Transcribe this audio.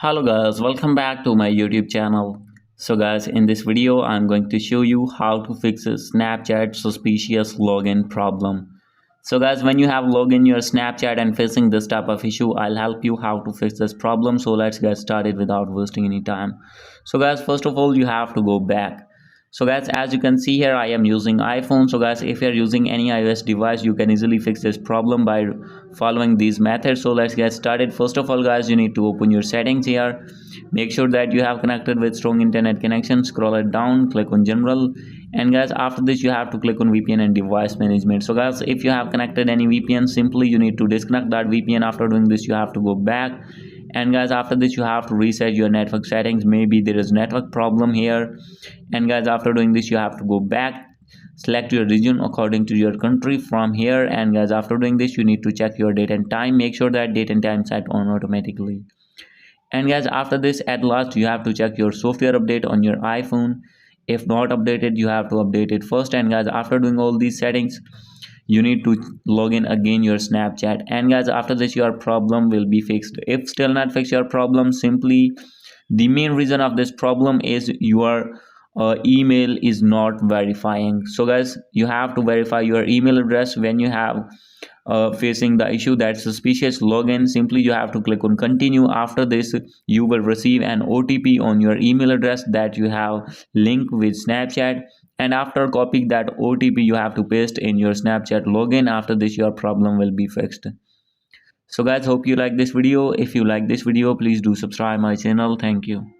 Hello guys, welcome back to my YouTube channel. So guys, in this video I'm going to show you how to fix a Snapchat suspicious login problem. So guys, when you have login your Snapchat and facing this type of issue, I'll help you how to fix this problem. So let's get started without wasting any time. So guys, first of all you have to go back. So guys, as you can see here, I am using iPhone. So guys, if you're using any iOS device, you can easily fix this problem by following these methods. So let's get started. First of all guys, you need to open your settings here. Make sure that you have connected with strong internet connection. Scroll it down, click on general, and guys, after this you have to click on VPN and device management. So guys, if you have connected any VPN, simply you need to disconnect that VPN. After doing this, you have to go back, and guys, after this you have to reset your network settings. Maybe there is network problem here, and guys, after doing this you have to go back, select your region according to your country from here, and guys, after doing this you need to check your date and time. Make sure that date and time set on automatically. And guys, after this, at last you have to check your software update on your iPhone. If not updated, you have to update it first. And guys, after doing all these settings, you need to log in again your Snapchat. And guys, after this your problem will be fixed. If still not fix your problem, simply the main reason of this problem is your email is not verifying. So guys, you have to verify your email address when you have facing the issue that suspicious login. Simply you have to click on continue. After this you will receive an OTP on your email address that you have linked with Snapchat, and after copying that OTP you have to paste in your Snapchat login. After this your problem will be fixed. So guys, hope you like this video. If you like this video, please do subscribe my channel. Thank you.